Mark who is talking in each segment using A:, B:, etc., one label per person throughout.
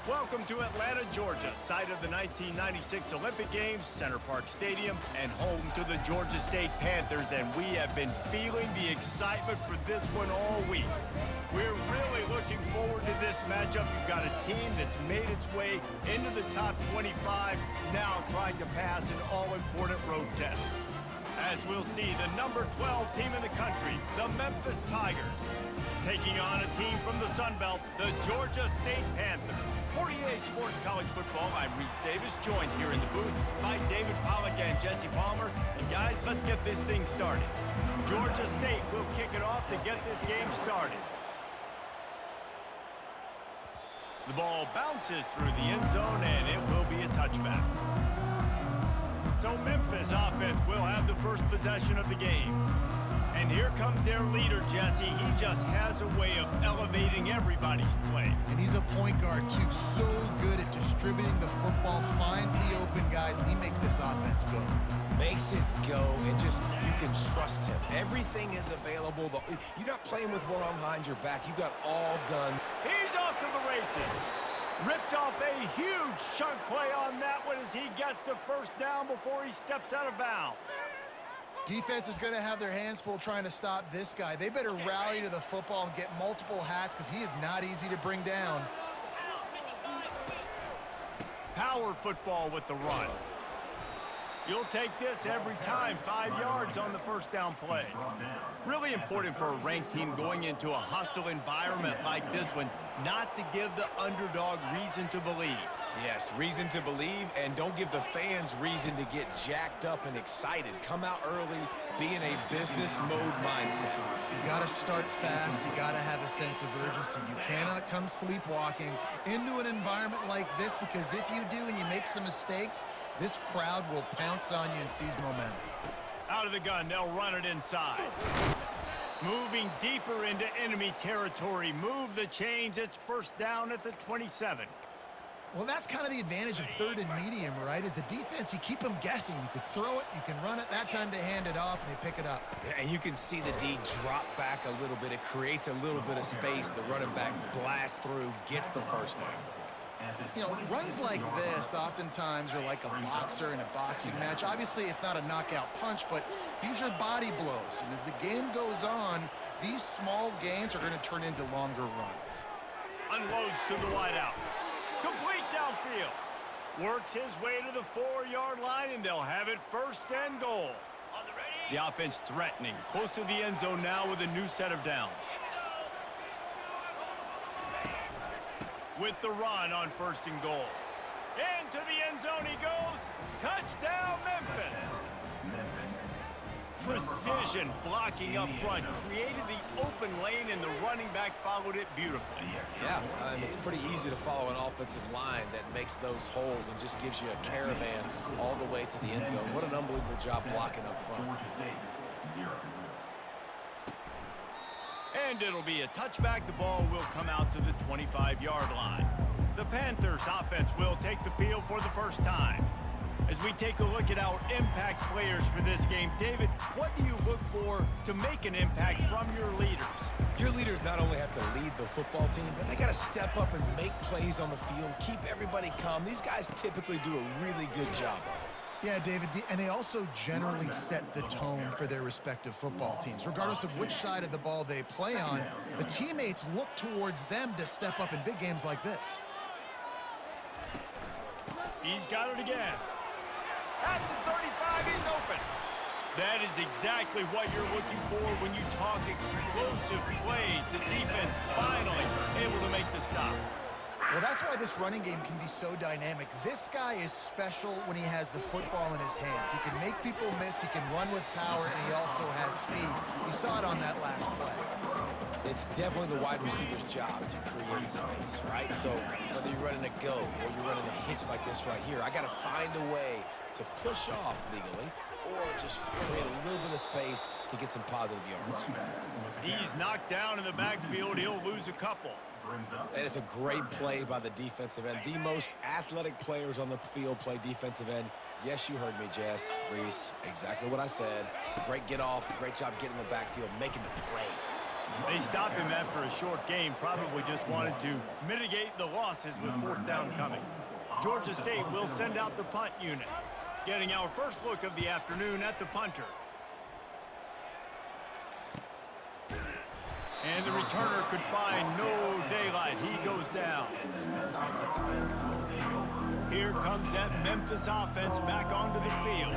A: Welcome to Atlanta, Georgia, site of the 1996 Olympic Games, Center Parc Stadium, and home to the Georgia State Panthers, and we have been feeling the excitement for this one all week. We're really looking forward to this matchup. You've got a team that's made its way into the top 25, now trying to pass an all-important road test. As we'll see, the number 12 team in the country, the Memphis Tigers, taking on a team from the Sun Belt, the Georgia State Panthers. 48 Sports College Football, I'm Reese Davis, joined here in the booth by David Pollack and Jesse Palmer. And guys, let's get this thing started. Georgia State will kick it off to get this game started. The ball bounces through the end zone, and it will be a touchback. So Memphis offense will have the first possession of the game. And here comes their leader, Jesse. He just has a way of elevating everybody's play.
B: And he's a point guard, too. So good at distributing the football, finds the open guys, and he makes this offense go.
C: Makes it go, and just, you can trust him. Everything is available. You're not playing with one arm behind your back. You got all done.
A: He's off to the races. Ripped off a huge chunk play on that one as he gets the first down before he steps out of bounds.
B: Defense is going to have their hands full trying to stop this guy. They better rally to the football and get multiple hats because he is not easy to bring down.
A: Power football with the run. You'll take this every time. 5 yards on the first down play. Really important for a ranked team going into a hostile environment like this one, not to give the underdog reason to believe.
C: Yes, reason to believe, and don't give the fans reason to get jacked up and excited. Come out early, be in a business mode mindset.
B: You got to start fast. You got to have a sense of urgency. You cannot come sleepwalking into an environment like this, because if you do and you make some mistakes, this crowd will pounce on you and seize momentum.
A: Out of the gun, they'll run it inside. Moving deeper into enemy territory. Move the chains. It's first down at the 27.
B: Well, that's kind of the advantage of third and medium, right? Is the defense, you keep them guessing. You could throw it, you can run it. That time they hand it off, and they pick it up.
C: Yeah, and you can see the D drop back a little bit. It creates a little bit of space. The running back blasts through, gets the first down.
B: You know, runs like this oftentimes are like a boxer in a boxing match. Obviously, it's not a knockout punch, but these are body blows. And as the game goes on, these small gains are going to turn into longer runs.
A: Unloads to the wideout. Complete downfield. Works his way to the 4-yard line, and they'll have it first and goal. The offense threatening. Close to the end zone now with a new set of downs. With the run on first and goal. Into the end zone he goes. Touchdown, Memphis. Precision blocking up front. Created the open lane, and the running back followed it beautifully.
C: Yeah, it's pretty easy to follow an offensive line that makes those holes and just gives you a caravan all the way to the end zone. What an unbelievable job blocking up front.
A: And it'll be a touchback. The ball will come out to the 25-yard line. The Panthers offense will take the field for the first time. As we take a look at our impact players for this game, David, what do you look for to make an impact from your leaders?
C: Your leaders not only have to lead the football team, but they got to step up and make plays on the field, keep everybody calm. These guys typically do a really good job of it.
B: Yeah, David, and they also generally set the tone for their respective football teams. Regardless of which side of the ball they play on, the teammates look towards them to step up in big games like this.
A: He's got it again. At the 35, he's open. That is exactly what you're looking for when you talk explosive plays. The defense finally able to make the stop.
B: Well, that's why this running game can be so dynamic. This guy is special when he has the football in his hands. He can make people miss, he can run with power, and he also has speed. You saw it on that last play.
C: It's definitely the wide receiver's job to create space, right? So whether you're running a go or you're running a hitch like this right here, I got to find a way to push off legally or just create a little bit of space to get some positive yards.
A: He's knocked down in the backfield. He'll lose a couple.
C: And it's a great play by the defensive end. The most athletic players on the field play defensive end. Yes, you heard me, Jess, Reese. Exactly what I said. Great get off. Great job getting in the backfield, making the play.
A: They stopped him after a short game, probably just wanted to mitigate the losses with fourth down coming. Georgia State will send out the punt unit. Getting our first look of the afternoon at the punter. And the returner could find no daylight. He goes down. Here comes that Memphis offense back onto the field.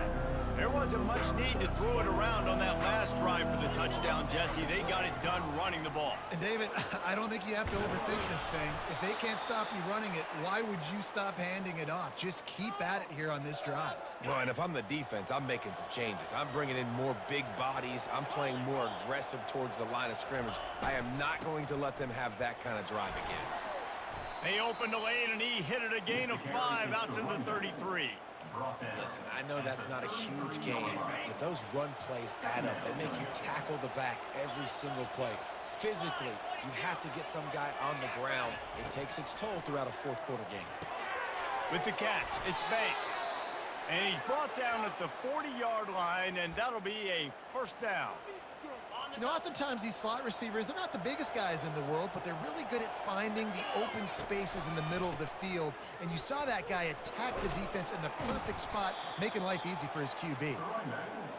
A: There wasn't much need to throw it around on that last drive for the touchdown, Jesse. They got it done running the ball.
D: And David, I don't think you have to overthink this thing. If they can't stop you running it, why would you stop handing it off? Just keep at it here on this drive.
C: Well, and if I'm the defense, I'm making some changes. I'm bringing in more big bodies. I'm playing more aggressive towards the line of scrimmage. I am not going to let them have that kind of drive again.
A: They opened the lane, and he hit it a gain of 5 out to the 33.
C: Listen, I know that's not a huge game, but those run plays add up. They make you tackle the back every single play. Physically, you have to get some guy on the ground. It takes its toll throughout a fourth-quarter game.
A: With the catch, it's Banks. And he's brought down at the 40-yard line, and that'll be a first down.
D: You know, oftentimes these slot receivers, they're not the biggest guys in the world, but they're really good at finding the open spaces in the middle of the field. And you saw that guy attack the defense in the perfect spot, making life easy for his QB.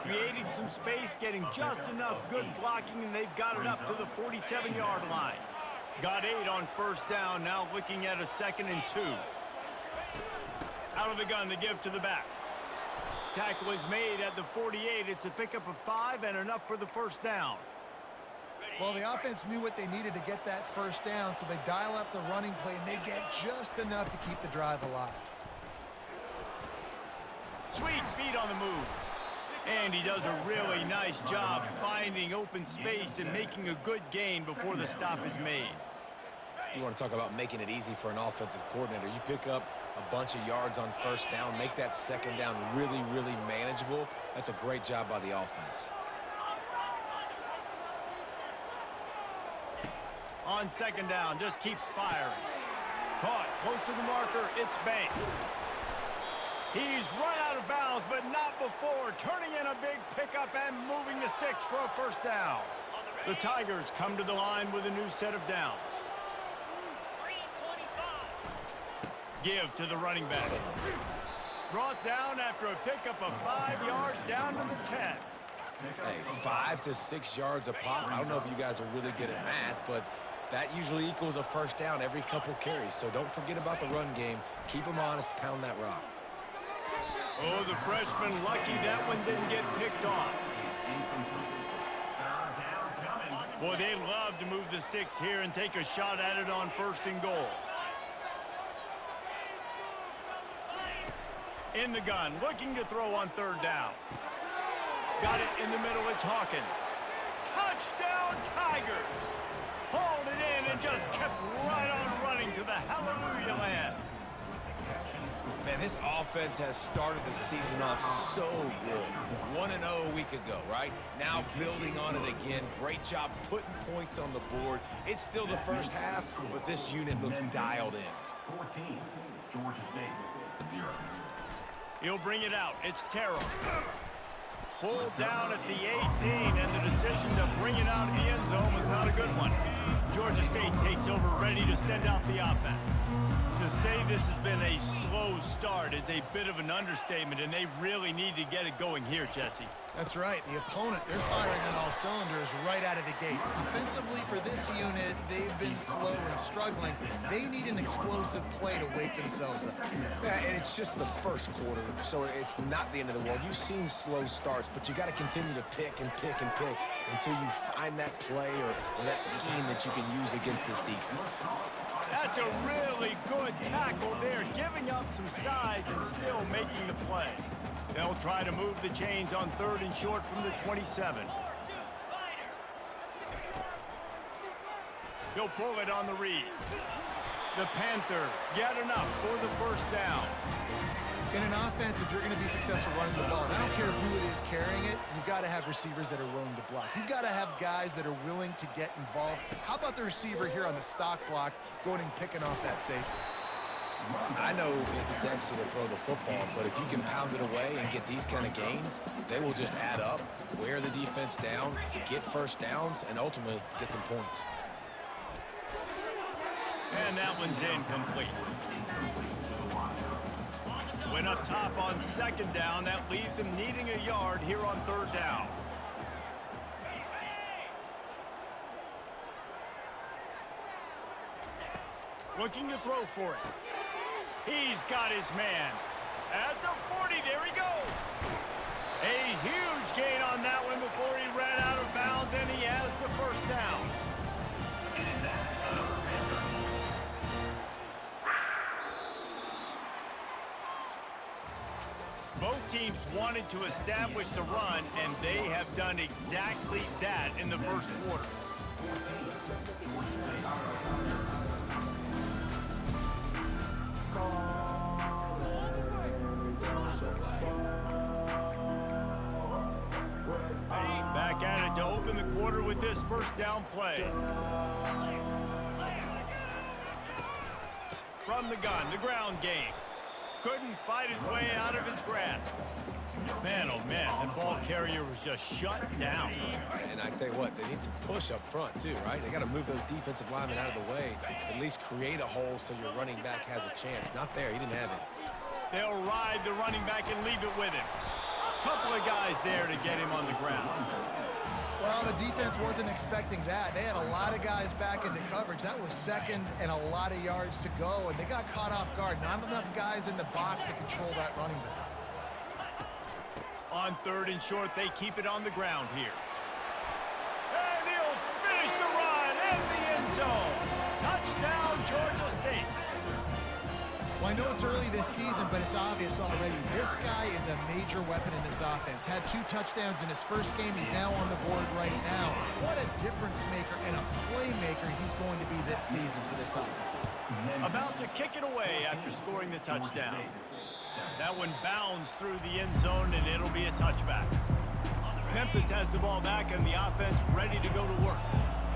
A: Creating some space, getting just enough good blocking, and they've got it up to the 47-yard line. Got 8 on first down, now looking at a 2nd and 2. Out of the gun to give to the back. Tackle is made at the 48. It's a pickup of 5 and enough for the first down.
D: Well, the offense knew what they needed to get that first down, so they dial up the running play, and they get just enough to keep the drive alive.
A: Sweet feet on the move. And he does a really nice job finding open space and making a good gain before the stop is made.
C: You want to talk about making it easy for an offensive coordinator. You pick up a bunch of yards on first down, make that second down really, really manageable. That's a great job by the offense.
A: On second down, just keeps firing. Caught close to the marker, it's Banks. He's run out of bounds, but not before turning in a big pickup and moving the sticks for a first down. The Tigers come to the line with a new set of downs. Give to the running back. Brought down after a pickup of 5 yards down to the 10.
C: Hey, 5 to 6 yards a pop. I don't know if you guys are really good at math, but that usually equals a first down every couple carries. So don't forget about the run game. Keep them honest, pound that rock.
A: Oh, the freshman lucky that one didn't get picked off. Boy, they love to move the sticks here and take a shot at it on 1st and goal. In the gun, looking to throw on 3rd down. Got it in the middle, it's Hawkins. Touchdown, Tigers! Hauled it in and just kept right on running to the hallelujah land.
C: Man, this offense has started the season off so good. 1-0 a week ago, right? Now building on it again. Great job putting points on the board. It's still the first half, but this unit looks dialed in.
E: 14, Georgia State, 0.
A: He'll bring it out. It's Terrell. Pulled down at the 18, and the decision to bring it out in the end zone was not a good one. Georgia State takes over, ready to send out the offense. To say this has been a slow start is a bit of an understatement, and they really need to get it going here, Jesse.
D: That's right. The opponent, they're firing on all cylinders right out of the gate. Offensively, for this unit, they've been slow and struggling. They need an explosive play to wake themselves up.
C: Yeah, and it's just the first quarter, so it's not the end of the world. You've seen slow starts, but you got to continue to pick and pick and pick until you find that play or that scheme that you can use against this defense.
A: That's a really good tackle there, giving up some size and still making the play. They'll try to move the chains on 3rd and short from the 27. He'll pull it on the read. The Panthers get enough for the first down.
D: In an offense, if you're going to be successful running the ball, and I don't care who it is carrying it, you've got to have receivers that are willing to block. You've got to have guys that are willing to get involved. How about the receiver here on the stock block going and picking off that safety?
C: I know it's sexy to throw the football, but if you can pound it away and get these kind of gains, they will just add up, wear the defense down, get first downs, and ultimately get some points.
A: And that one's incomplete. Went up top on second down. That leaves him needing a yard here on third down. Looking to throw for it. He's got his man. At the 40, there he goes. A huge gain on that one before he ran out of bounds, and he has the first down. Both teams wanted to establish the run, and they have done exactly that in the first quarter. Back at it to open the quarter with this first down play. From the gun, the ground game. Couldn't fight his way out of his grasp. Man, oh man, the ball carrier was just shut down.
C: And I tell you what, they need some push up front too, right? They got to move those defensive linemen out of the way, at least create a hole so your running back has a chance. Not there, he didn't have it.
A: They'll ride the running back and leave it with him. Couple of guys there to get him on the ground.
D: Well, the defense wasn't expecting that. They had a lot of guys back into coverage. That was second and a lot of yards to go, and they got caught off guard. Not enough guys in the box to control that running back.
A: On third and short, they keep it on the ground here. And he'll finish the run in the end zone. Touchdown, Georgia State.
D: Well, I know it's early this season, but it's obvious already. This guy is a major weapon in this offense. Had 2 touchdowns in his first game. He's now on the board right now. What a difference maker and a playmaker he's going to be this season for this offense.
A: About to kick it away after scoring the touchdown. That one bounds through the end zone, and it'll be a touchback. Memphis has the ball back, and the offense ready to go to work.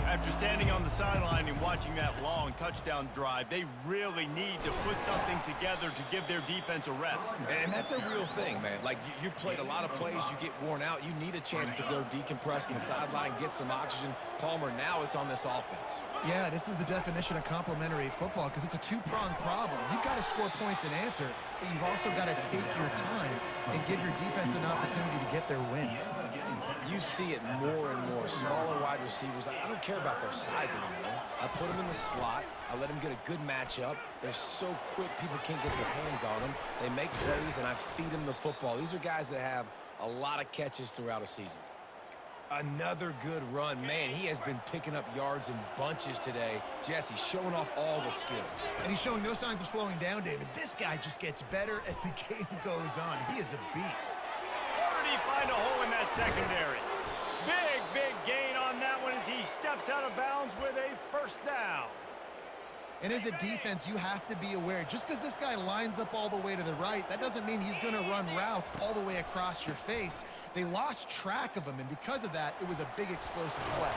A: After standing on the sideline and watching that long touchdown drive, they really need to put something together to give their defense a rest.
C: And that's a real thing, man. Like, you played a lot of plays, you get worn out. You need a chance to go decompress on the sideline, get some oxygen. Palmer, now it's on this offense.
D: Yeah, this is the definition of complementary football because it's a 2-pronged problem. You've got to score points and answer, but you've also got to take your time and give your defense an opportunity to get their win.
C: You see it more and more. Smaller wide receivers, I don't care about their size anymore. I put them in the slot. I let them get a good matchup. They're so quick, people can't get their hands on them. They make plays, and I feed them the football. These are guys that have a lot of catches throughout a season. Another good run. Man, he has been picking up yards in bunches today. Jesse showing off all the skills.
D: And he's showing no signs of slowing down, David. This guy just gets better as the game goes on. He is a beast.
A: Or did he find a hole in that secondary? Big gain on that one as he steps out of bounds with a first down.
D: And as a defense, you have to be aware. Just because this guy lines up all the way to the right, that doesn't mean he's going to run routes all the way across your face. They lost track of him, and because of that, it was a big explosive play.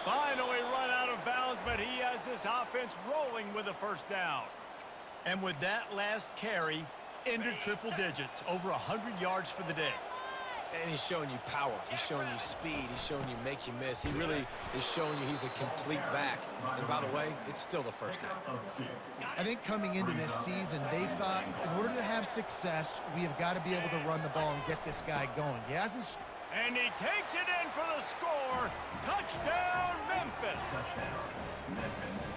A: Finally run out of bounds, but he has this offense rolling with a first down. And with that last carry, into triple digits, over 100 yards for the day.
C: And he's showing you power. He's showing you speed. He's showing you make you miss. He really is showing you he's a complete back. And by the way, it's still the first half.
D: I think coming into this season, they thought in order to have success, we have got to be able to run the ball and get this guy going. He hasn't.
A: And he takes it in for the score. Touchdown, Memphis.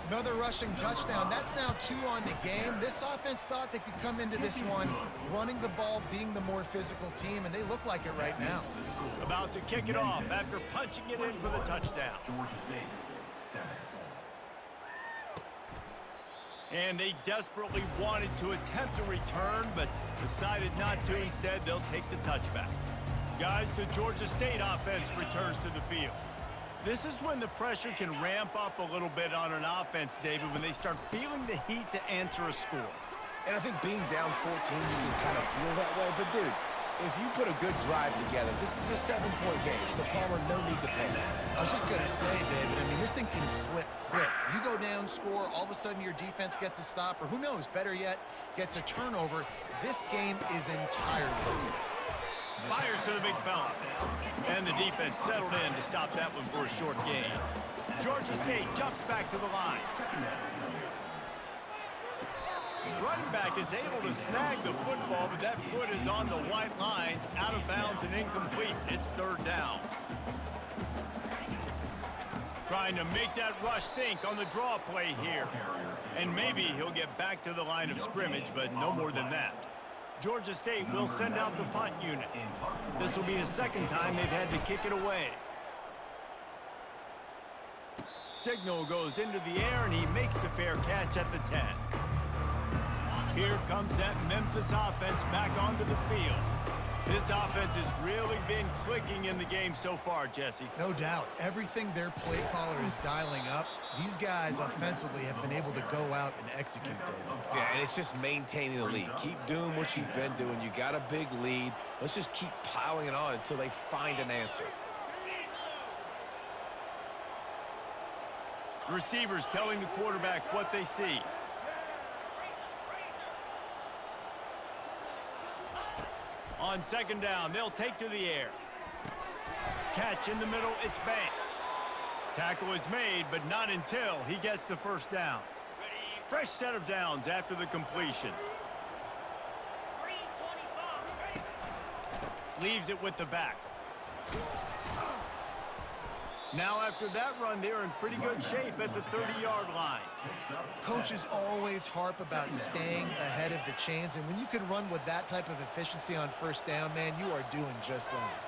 D: Another rushing touchdown. That's now 2 on the game. This offense thought they could come into this one running the ball, being the more physical team, and they look like it right now.
A: About to kick it off after punching it in for the touchdown. And they desperately wanted to attempt a return, but decided not to. Instead, they'll take the touchback. Guys, the Georgia State offense returns to the field. This is when the pressure can ramp up a little bit on an offense, David, when they start feeling the heat to answer a score.
C: And I think being down 14, you can kind of feel that way. But, dude, if you put a good drive together, this is a 7-point game, so Palmer, no need to panic.
D: I was just going to say, David, I mean, this thing can flip quick. You go down
B: touchdown score, all of a sudden your defense gets a stop, or who knows, better yet, gets a turnover, this game is entirely over.
A: Fires to the big fella. And the defense settled in to stop that one for a short gain. Georgia State jumps back to the line. Running back is able to snag the football, but that foot is on the white lines, out of bounds and incomplete. It's third down. Trying to make that rush think on the draw play here. And maybe he'll get back to the line of scrimmage, but no more than that. Georgia State will send out the punt unit. This will be the second time they've had to kick it away. Signal goes into the air, and he makes the fair catch at the 10. Here comes that Memphis offense back onto the field. This offense has really been clicking in the game so far, Jesse.
D: No doubt. Everything their play caller is dialing up, these guys offensively have been able to go out and execute, David.
C: Yeah, and it's just maintaining the lead. Keep doing what you've been doing. You got a big lead. Let's just keep piling it on until they find an answer.
A: Receivers telling the quarterback what they see. On second down, they'll take to the air. Catch in the middle, it's Banks. Tackle is made, but not until he gets the first down. Fresh set of downs after the completion. Leaves it with the back. Now after that run, they're in pretty good shape at the 30-yard line.
D: Coaches always harp about staying ahead of the chains, and when you can run with that type of efficiency on first down, man, you are doing just that.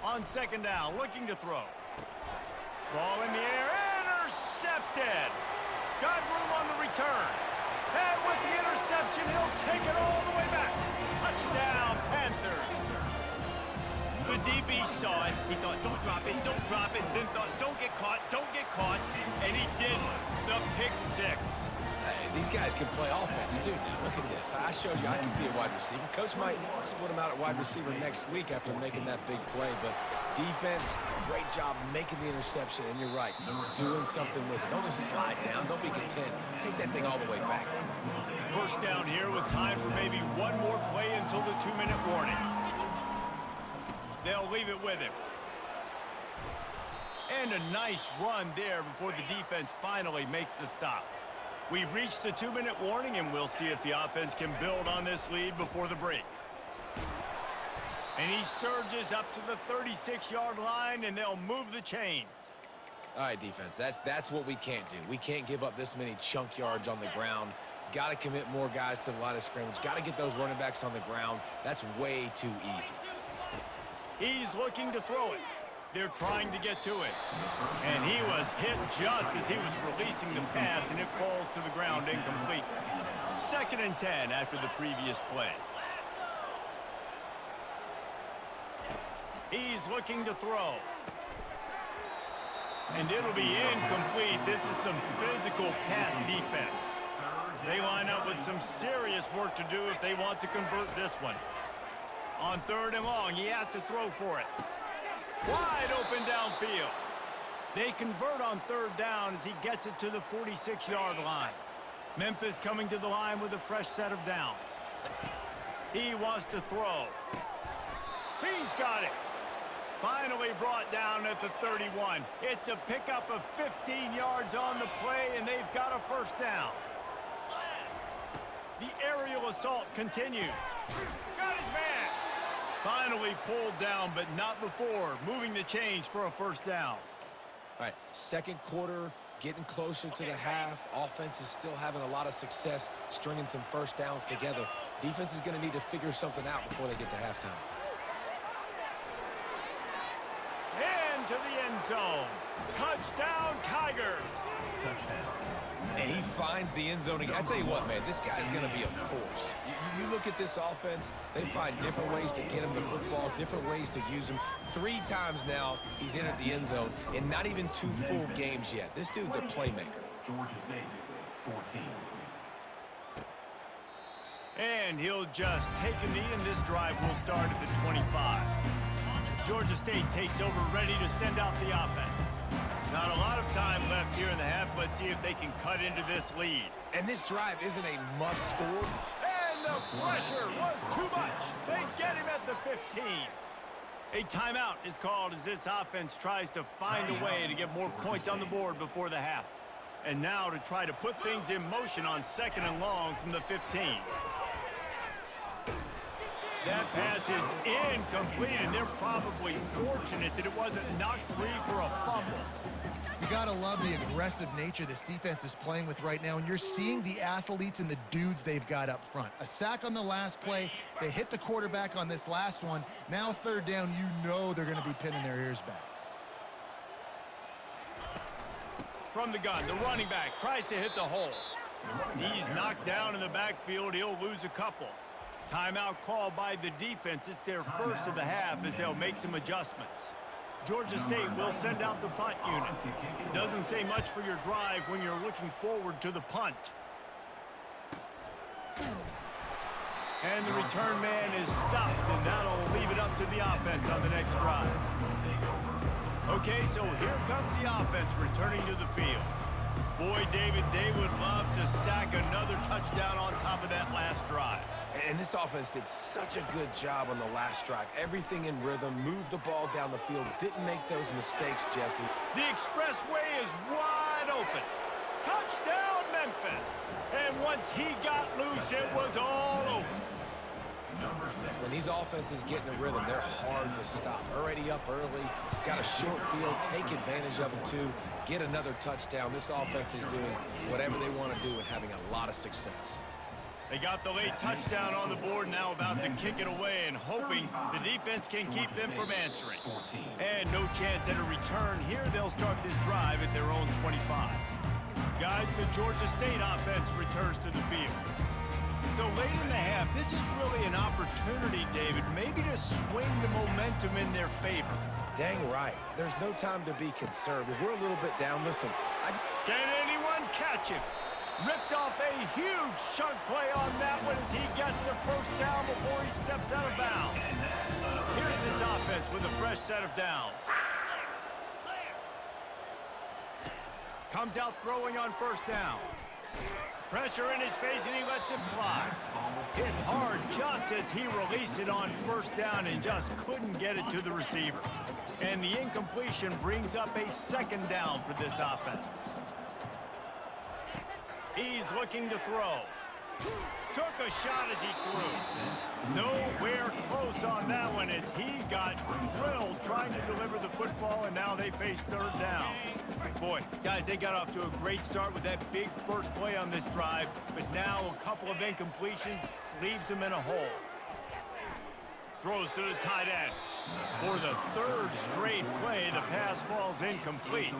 A: On second down, looking to throw. Ball in the air, intercepted. Got room on the return. And with the interception, he'll take it all the way back. Touchdown, Panthers. The DB saw it. He thought, don't drop it, then thought, don't get caught, and he didn't. The pick six.
C: Hey, these guys can play offense, too. Now, look at this. I showed you I can be a wide receiver. Coach might split him out at wide receiver next week after making that big play, but defense, great job making the interception, and you're right, doing something with it. Don't just slide down. Don't be content. Take that thing all the way back.
A: First down here with time for maybe one more play until the 2-minute warning. They'll leave it with him. And a nice run there before the defense finally makes the stop. We've reached the 2-minute warning, and we'll see if the offense can build on this lead before the break. And he surges up to the 36-yard line, and they'll move the chains.
C: All right, defense, that's what we can't do. We can't give up this many chunk yards on the ground. Got to commit more guys to the line of scrimmage. Got to get those running backs on the ground. That's way too easy.
A: He's looking to throw it. They're trying to get to it. And he was hit just as he was releasing the pass, and it falls to the ground incomplete. 2nd and 10 after the previous play. He's looking to throw. And it'll be incomplete. This is some physical pass defense. They line up with some serious work to do if they want to convert this one. On 3rd and long, he has to throw for it. Wide open downfield. They convert on 3rd down as he gets it to the 46-yard line. Memphis coming to the line with a fresh set of downs. He wants to throw. He's got it. Finally brought down at the 31. It's a pickup of 15 yards on the play, and they've got a first down. The aerial assault continues. Got his man. Finally pulled down, but not before moving the chains for a first down.
C: All right, second quarter, getting closer to the half. Offense is still having a lot of success stringing some first downs together. Defense is going to need to figure something out before they get to halftime.
A: Into the end zone. Touchdown, Tigers.
E: Touchdown.
C: And he finds the end zone again. I tell you what, man, this guy's going to be a force. You look at this offense, they find different ways to get him the football, different ways to use him. 3 times now he's entered the end zone, and not even 2 full games yet. This dude's a playmaker.
E: Georgia State, 14.
A: And he'll just take a knee, and this drive will start at the 25. Georgia State takes over, ready to send out the offense. Not a lot of time left here in the half. Let's see if they can cut into this lead.
C: And this drive isn't a must score.
A: And the pressure was too much. They get him at the 15. A timeout is called as this offense tries to find a way to get more points on the board before the half. And now to try to put things in motion on 2nd and long from the 15. That pass is incomplete, and they're probably fortunate that it wasn't knocked free for a fumble.
D: You gotta love the aggressive nature this defense is playing with right now, and you're seeing the athletes and the dudes they've got up front. A sack on the last play, they hit the quarterback on this last one. Now 3rd down, you know they're gonna be pinning their ears back.
A: From the gun, the running back tries to hit the hole. He's knocked down in the backfield. He'll lose a couple. Timeout called by the defense. It's their first of the half as they'll make some adjustments. Georgia State will send out the punt unit. Doesn't say much for your drive when you're looking forward to the punt. And the return man is stopped, and that'll leave it up to the offense on the next drive. Okay, so here comes the offense returning to the field. Boy, David, they would love to stack another touchdown on top of that last drive.
C: And this offense did such a good job on the last drive. Everything in rhythm, moved the ball down the field, didn't make those mistakes, Jesse.
A: The expressway is wide open. Touchdown, Memphis. And once he got loose, it was all over.
C: When these offenses get in a rhythm, they're hard to stop. Already up early, got a short field, take advantage of it too, get another touchdown. This offense is doing whatever they want to do and having a lot of success.
A: They got the late touchdown on the board, now about to kick it away and hoping the defense can keep them from answering. And no chance at a return here. They'll start this drive at their own 25. Guys, the Georgia State offense returns to the field. So late in the half, this is really an opportunity, David, maybe to swing the momentum in their favor.
C: Dang right. There's no time to be conservative. We're a little bit down. Listen,
A: can anyone catch him? Ripped off a huge chunk play on that one as he gets the first down before he steps out of bounds. Here's this offense with a fresh set of downs. Comes out throwing on 1st down. Pressure in his face, and he lets it fly. Hit hard just as he released it on 1st down and just couldn't get it to the receiver. And the incompletion brings up a 2nd down for this offense. He's looking to throw. Took a shot as he threw. Nowhere close on that one as he got drilled trying to deliver the football, and now they face 3rd down. Boy, guys, they got off to a great start with that big first play on this drive, but now a couple of incompletions leaves them in a hole. Throws to the tight end. For the 3rd straight play, the pass falls incomplete.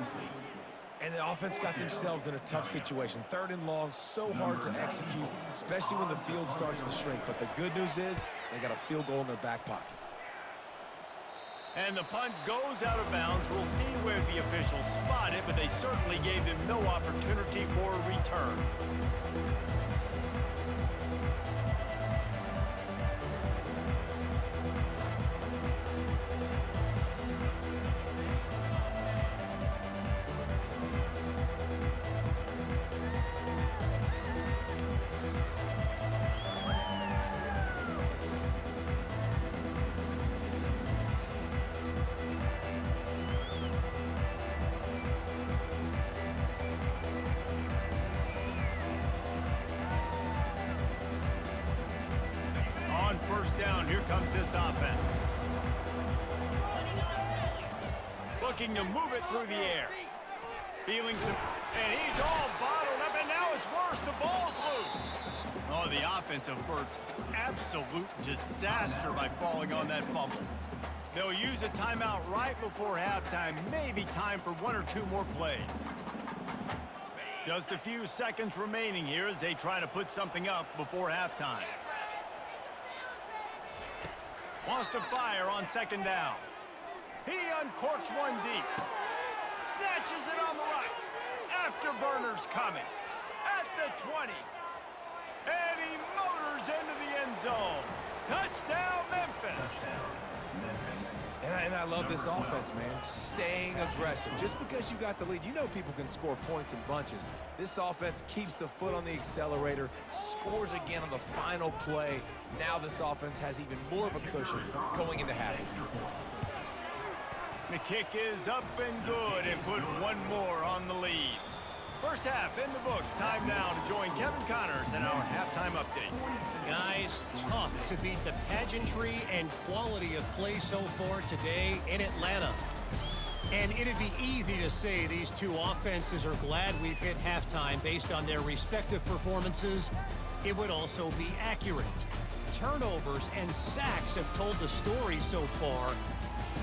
C: And the offense got themselves in a tough situation. 3rd and long, so hard to execute, especially when the field starts to shrink. But the good news is they got a field goal in their back pocket.
A: And the punt goes out of bounds. We'll see where the officials spot it, but they certainly gave them no opportunity for a return. Here comes this offense. Looking to move it through the air. Feeling some, and he's all bottled up, and now it's worse. The ball's loose. Oh, the offense averts absolute disaster by falling on that fumble. They'll use a timeout right before halftime. Maybe time for 1 or 2 more plays. Just a few seconds remaining here as they try to put something up before halftime. Wants to fire on 2nd down. He uncorks one deep. Snatches it on the right. Afterburner's coming. At the 20. And he motors into zone. Touchdown, Memphis.
C: And I love this offense, man. Staying aggressive. Just because you got the lead, you know people can score points in bunches. This offense keeps the foot on the accelerator, scores again on the final play. Now this offense has even more of a cushion going into halftime.
A: The kick is up and good and put one more on the lead. First half in the books. Time now to join Kevin Connors in our halftime update.
F: Guys, tough to beat the pageantry and quality of play so far today in Atlanta. And it'd be easy to say these two offenses are glad we've hit halftime based on their respective performances. It would also be accurate. Turnovers and sacks have told the story so far.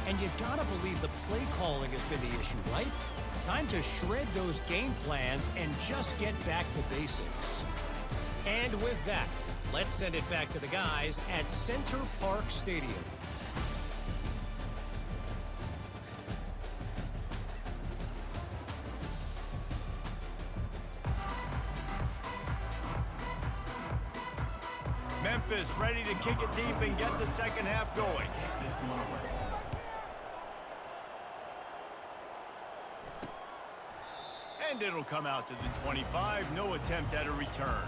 F: And you gotta believe the play calling has been the issue, right? Time to shred those game plans and just get back to basics. And with that, let's send it back to the guys at Center Park Stadium.
A: Memphis ready to kick it deep and get the second half going. And it'll come out to the 25. No attempt at a return.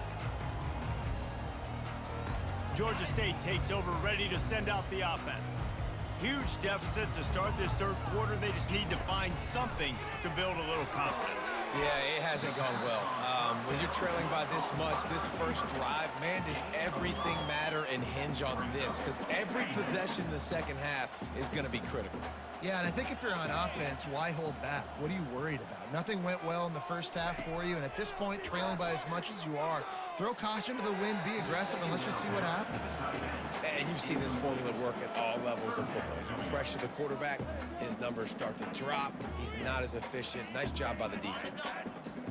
A: Georgia State takes over, ready to send out the offense. Huge deficit to start this third quarter. They just need to find something to build a little confidence.
C: Yeah, it hasn't gone well. When you're trailing by this much, this first drive, man, does everything matter and hinge on this? Because every possession in the second half is going to be critical.
D: Yeah, and I think if you're on offense, why hold back? What are you worried about? Nothing went well in the first half for you, and at this point, trailing by as much as you are, throw caution to the wind, be aggressive, and let's just see what happens.
C: And you've seen this formula work at all levels of football. You pressure the quarterback, his numbers start to drop. He's not as efficient. Nice job by the defense.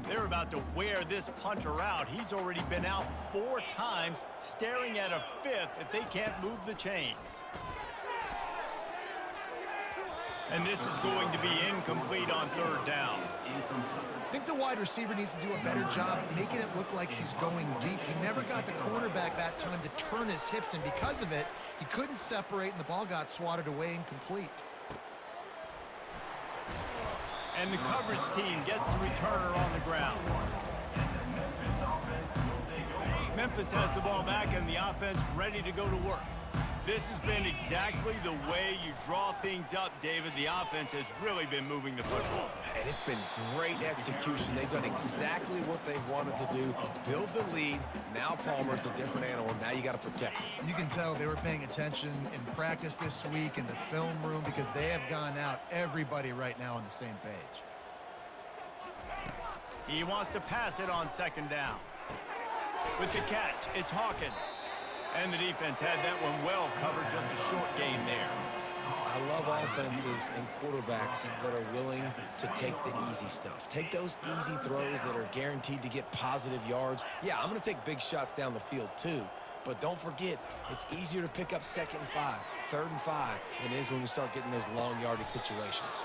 A: They're about to wear this punter out. He's already been out 4 times, staring at a 5th if they can't move the chains. And this is going to be incomplete on third down.
D: I think the wide receiver needs to do a better job making it look like he's going deep. He never got the cornerback that time to turn his hips, and because of it, he couldn't separate, and the ball got swatted away incomplete.
A: And the coverage team gets the returner on the ground. Memphis has the ball back and the offense ready to go to work. This has been exactly the way you draw things up, David. The offense has really been moving the football.
C: And it's been great execution. They've done exactly what they've wanted to do. Build the lead. Now Palmer's a different animal. Now you got to protect it.
D: You can tell they were paying attention in practice this week in the film room because they have gone out, everybody right now on the same page.
A: He wants to pass it on second down. With the catch, it's Hawkins. And the defense had that one well covered, just a short gain there.
C: I love offenses and quarterbacks that are willing to take the easy stuff. Take those easy throws that are guaranteed to get positive yards. Yeah, I'm going to take big shots down the field too. But don't forget, it's easier to pick up 2nd and 5, 3rd and 5 than it is when we start getting those long yardage situations.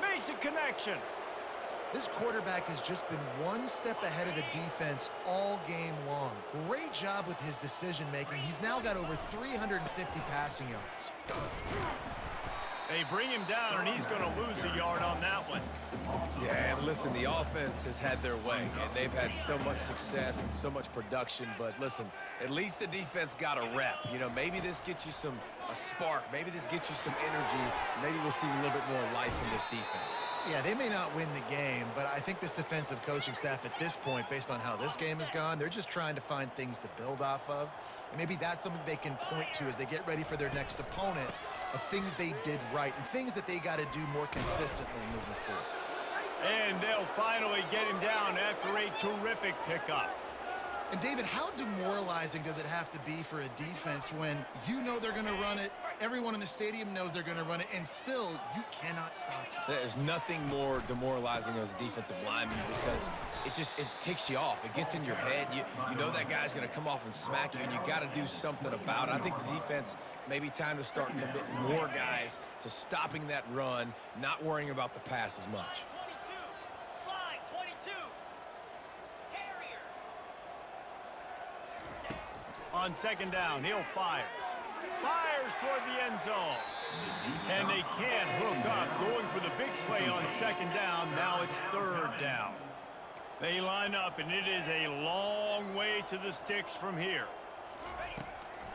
A: Makes a connection.
D: This quarterback has just been one step ahead of the defense all game long. Great job with his decision-making. He's now got over 350 passing yards.
A: They bring him down, and he's going to lose a yard on that one.
C: Yeah, and listen, the offense has had their way, and they've had so much success and so much production. But listen, at least the defense got a rep. You know, maybe this gets you a spark. Maybe this gets you some energy. Maybe we'll see a little bit more life in this defense.
D: Yeah, they may not win the game, but I think this defensive coaching staff at this point, based on how this game has gone, they're just trying to find things to build off of. And maybe that's something they can point to as they get ready for their next opponent, of things they did right and things that they got to do more consistently moving forward.
A: And they'll finally get him down after a terrific pickup.
D: And David, how demoralizing does it have to be for a defense when you know they're going to run it, everyone in the stadium knows they're going to run it, and still you cannot stop it?
C: There's nothing more demoralizing as a defensive lineman because it ticks you off. It gets in your head. You know that guy's going to come off and smack you, and you got to do something about it. I think the defense, maybe time to start committing more guys to stopping that run, not worrying about the pass as much.
A: On second down, he'll fire. Fires toward the end zone. And they can't hook up. Going for the big play on second down. Now it's third down. They line up, and it is a long way to the sticks from here.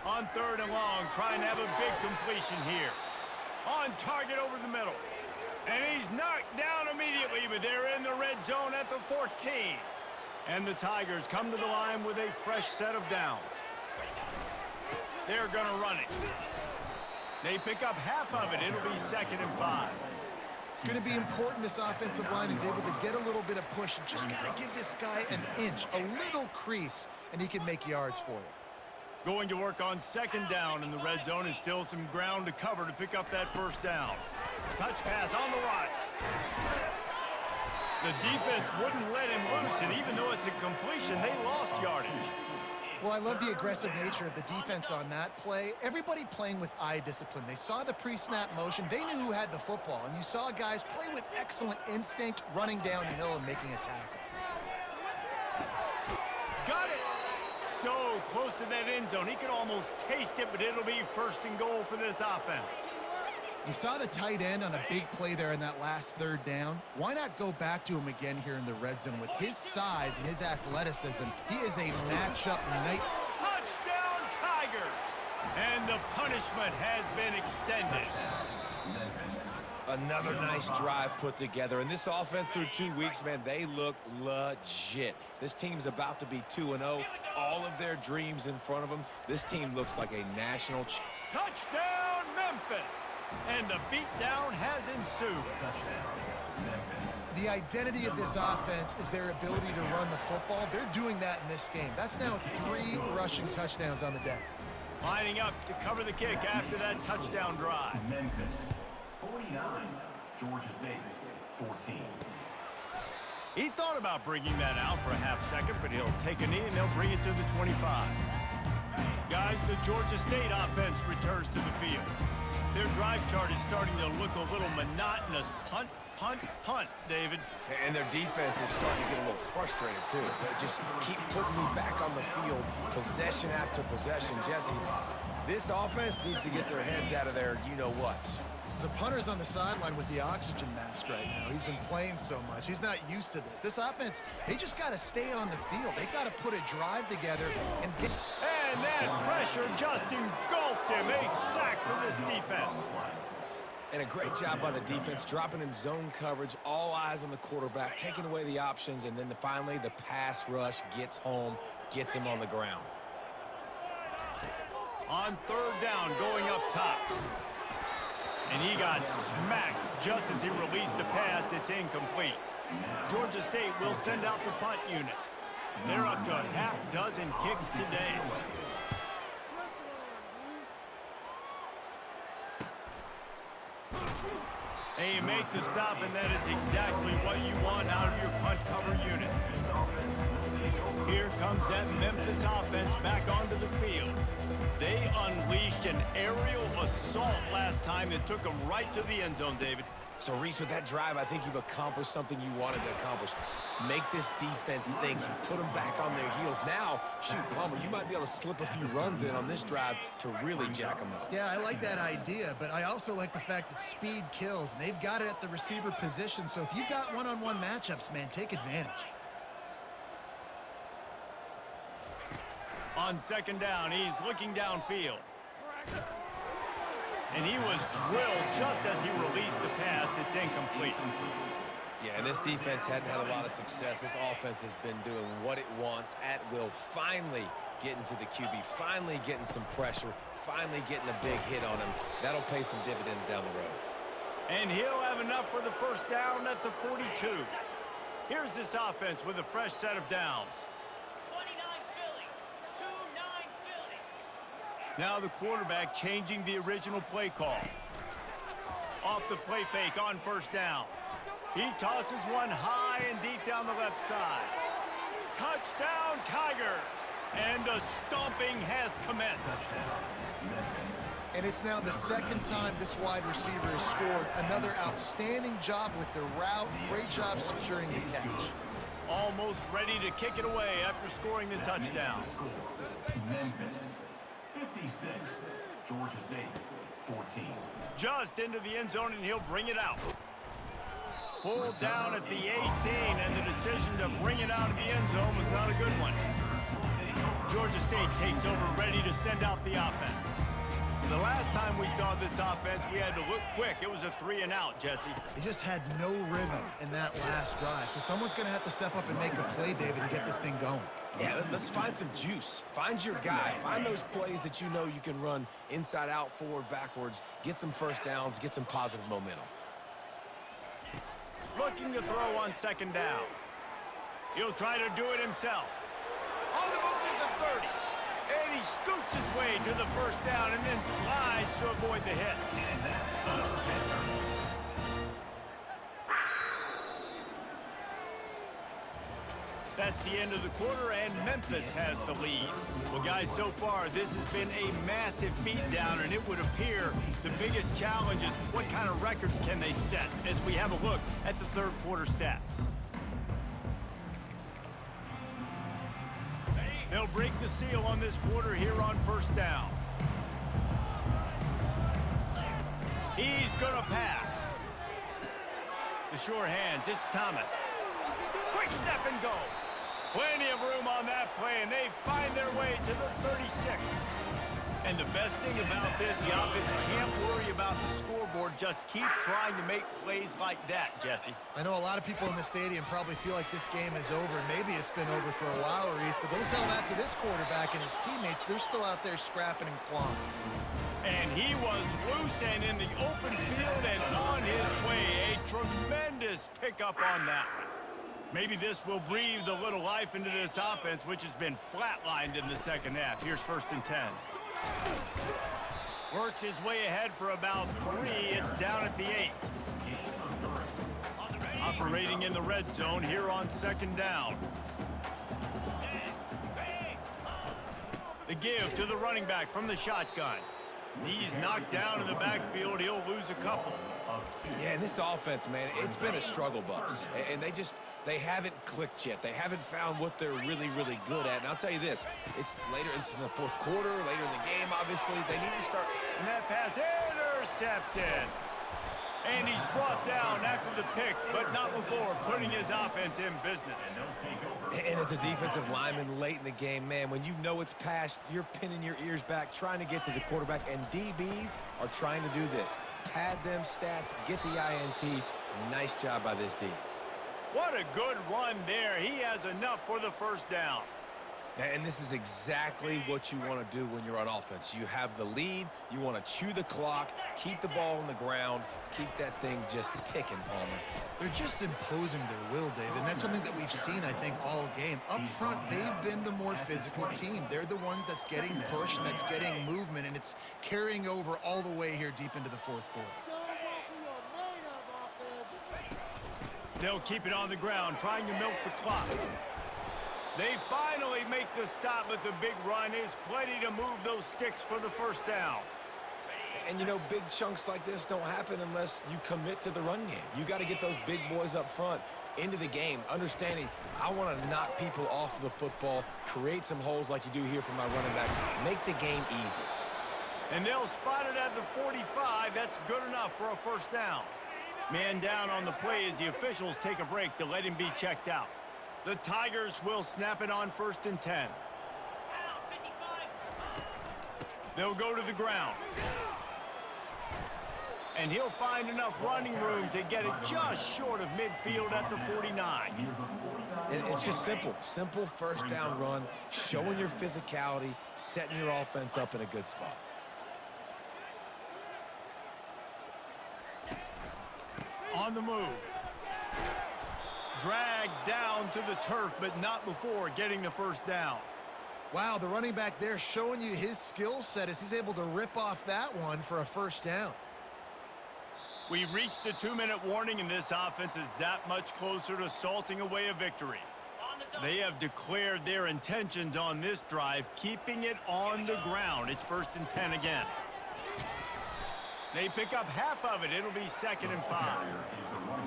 A: On third and long, trying to have a big completion here. On target over the middle. And he's knocked down immediately, but they're in the red zone at the 14. And the Tigers come to the line with a fresh set of downs. They're going to run it. They pick up half of it. It'll be 2nd and 5.
D: It's going to be important this offensive line is able to get a little bit of push. You just got to give this guy an inch, a little crease, and he can make yards for you.
A: Going to work on second down in the red zone is still some ground to cover to pick up that first down. Touch pass on the right. The defense wouldn't let him loose, and even though it's a completion, they lost yardage.
D: Well, I love the aggressive nature of the defense on that play. Everybody playing with eye discipline. They saw the pre-snap motion. They knew who had the football, and you saw guys play with excellent instinct, running down the hill and making a tackle.
A: Got it! So close to that end zone. He could almost taste it, but it'll be 1st and goal for this offense.
D: You saw the tight end on a big play there in that last third down. Why not go back to him again here in the red zone? With his size and his athleticism, he is a matchup night.
A: Touchdown, Tigers! And the punishment has been extended.
C: Another nice drive put together. And this offense through 2 weeks, man, they look legit. This team's about to be 2-0. All of their dreams in front of them. This team looks like a national
A: touchdown, Memphis! And the beatdown has ensued.
D: The identity of this offense is their ability to run the football. They're doing that in this game. That's now 3 rushing touchdowns on the day.
A: Lining up to cover the kick after that touchdown drive.
E: Memphis, 49. Georgia State, 14.
A: He thought about bringing that out for a half second, but he'll take a knee and they'll bring it to the 25. Guys, the Georgia State offense returns to the field. Their drive chart is starting to look a little monotonous. Punt, punt, punt, David.
C: And their defense is starting to get a little frustrated, too. They just keep putting me back on the field, possession after possession. Jesse, this offense needs to get their heads out of their you-know-what.
D: The punter's on the sideline with the oxygen mask right now. He's been playing so much. He's not used to this. This offense, they just got to stay on the field. They've got to put a drive together and get...
A: And that pressure just engulfed him. A sack for this defense.
C: And a great job by the defense, dropping in zone coverage, all eyes on the quarterback, taking away the options, and then finally the pass rush gets home, gets him on the ground.
A: On third down, going up top. And he got smacked just as he released the pass. It's incomplete. Georgia State will send out the punt unit. They're up to a half dozen kicks today. And you make the stop, and that is exactly what you want out of your punt cover unit. Here comes that Memphis offense back onto the field. They unleashed an aerial assault last time that took them right to the end zone, David.
C: So, Reese, with that drive, I think you've accomplished something you wanted to accomplish. Make this defense think. You put them back on their heels. Now, shoot, Palmer, you might be able to slip a few runs in on this drive to really jack them up.
D: Yeah, I like that idea, but I also like the fact that speed kills, and they've got it at the receiver position. So if you've got one-on-one matchups, man, take advantage.
A: On second down, he's looking downfield. And he was drilled just as he released the pass. It's incomplete.
C: Yeah, and this defense hadn't had a lot of success. This offense has been doing what it wants at will. Finally getting to the QB, finally getting some pressure, finally getting a big hit on him. That'll pay some dividends down the road.
A: And he'll have enough for the first down at the 42. Here's this offense with a fresh set of downs. Now the quarterback changing the original play call. Off the play fake on first down. He tosses one high and deep down the left side. Touchdown, Tigers! And the stomping has commenced.
D: And it's now the second time this wide receiver has scored. Another outstanding job with the route. Great job securing the catch.
A: Almost ready to kick it away after scoring the touchdown.
E: Memphis, 56. Georgia State, 14.
A: Just into the end zone, and he'll bring it out. Pulled down at the 18, and the decision to bring it out of the end zone was not a good one. Georgia State takes over, ready to send out the offense. The last time we saw this offense, we had to look quick. It was a 3-and-out, Jesse.
D: They just had no rhythm in that last drive. So someone's going to have to step up and make a play, David, and get this thing going.
C: Yeah, let's find some juice. Find your guy. Find those plays that you know you can run inside out, forward, backwards, get some first downs, get some positive momentum.
A: Looking to throw on second down. He'll try to do it himself. On the move is the 30. And he scoots his way to the first down and then slides to avoid the hit. That's the end of the quarter, and Memphis has the lead. Well, guys, so far, this has been a massive beatdown, and it would appear the biggest challenge is what kind of records can they set as we have a look at the third quarter stats. They'll break the seal on this quarter here on first down. He's going to pass. The sure hands, it's Thomas. Quick step and go. Plenty of room on that play, and they find their way to the 36. And the best thing about this, the offense can't worry about the scoreboard. Just keep trying to make plays like that, Jesse.
D: I know a lot of people in the stadium probably feel like this game is over. Maybe it's been over for a while, Reese, but don't tell that to this quarterback and his teammates. They're still out there scrapping and clawing.
A: And he was loose and in the open field and on his way. A tremendous pickup on that one. Maybe this will breathe a little life into this offense, which has been flatlined in the second half. Here's 1st and 10. Works his way ahead for about 3. It's down at the 8. Operating in the red zone here on 2nd down. The give to the running back from the shotgun. He's knocked down in the backfield. He'll lose a couple.
C: Yeah, and this offense, man, it's been a struggle bus. And they haven't clicked yet. They haven't found what they're really, really good at. And I'll tell you this, it's later into the fourth quarter, later in the game, obviously. They need to start.
A: And that pass intercepted. And he's brought down after the pick, but not before putting his offense in business.
C: And as a defensive lineman late in the game, man, when you know it's past, you're pinning your ears back, trying to get to the quarterback, and DBs are trying to do this. Pad them stats, get the INT. Nice job by this D.
A: What a good run there. He has enough for the first down.
C: And this is exactly what you want to do when you're on offense. You have the lead. You want to chew the clock, keep the ball on the ground, keep that thing just ticking, Palmer.
D: They're just imposing their will, David, and that's something that we've seen, I think, all game. Up front, they've been the more physical team. They're the ones that's getting pushed and that's getting movement, and it's carrying over all the way here deep into the fourth quarter.
A: They'll keep it on the ground, trying to milk the clock. They finally make the stop, but the big run is plenty to move those sticks for the first down.
C: And, you know, big chunks like this don't happen unless you commit to the run game. You got to get those big boys up front into the game, understanding I want to knock people off the football, create some holes like you do here for my running back, make the game easy.
A: And they'll spot it at the 45. That's good enough for a first down. Man down on the play as the officials take a break to let him be checked out. The Tigers will snap it on 1st and 10. They'll go to the ground. And he'll find enough running room to get it just short of midfield at the 49.
C: And it's just simple. Simple first down run, showing your physicality, setting your offense up in a good spot.
A: On the move. Dragged down to the turf, but not before getting the first down.
D: Wow, the running back there showing you his skill set as he's able to rip off that one for a first down.
A: We've reached the 2-minute warning, and this offense is that much closer to salting away a victory. They have declared their intentions on this drive, keeping it on the ground. It's 1st and 10 again. They pick up half of it. It'll be 2nd and 5.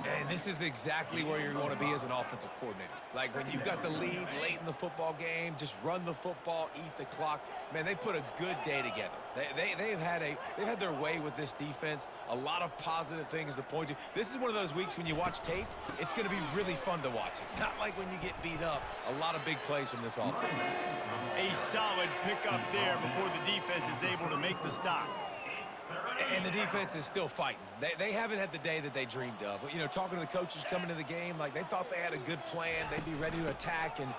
C: And this is exactly where you want to be as an offensive coordinator. Like when you've got the lead late in the football game, just run the football, eat the clock. Man, they put a good day together. They've had their way with this defense. A lot of positive things to point to. This is one of those weeks when you watch tape, it's going to be really fun to watch it. Not like when you get beat up. A lot of big plays from this offense.
A: A solid pickup there before the defense is able to make the stop.
C: And the defense is still fighting. They haven't had the day that they dreamed of. You know, talking to the coaches coming to the game, like they thought they had a good plan. They'd be ready to attack and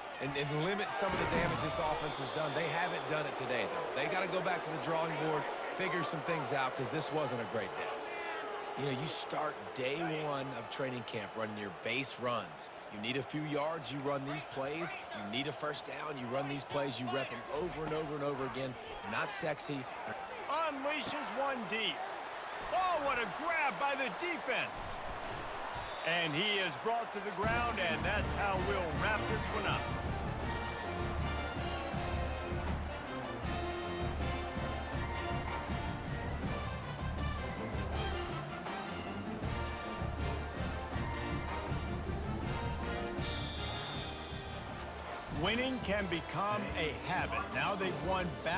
C: limit some of the damage this offense has done. They haven't done it today, though. They got to go back to the drawing board, figure some things out, because this wasn't a great day. You know, you start day one of training camp running your base runs. You need a few yards, you run these plays. You need a first down, you run these plays. You rep them over and over and over again. Not sexy.
A: Unleashes one deep. Oh, what a grab by the defense. And he is brought to the ground, and that's how we'll wrap this one up. Winning can become a habit. Now they've won back.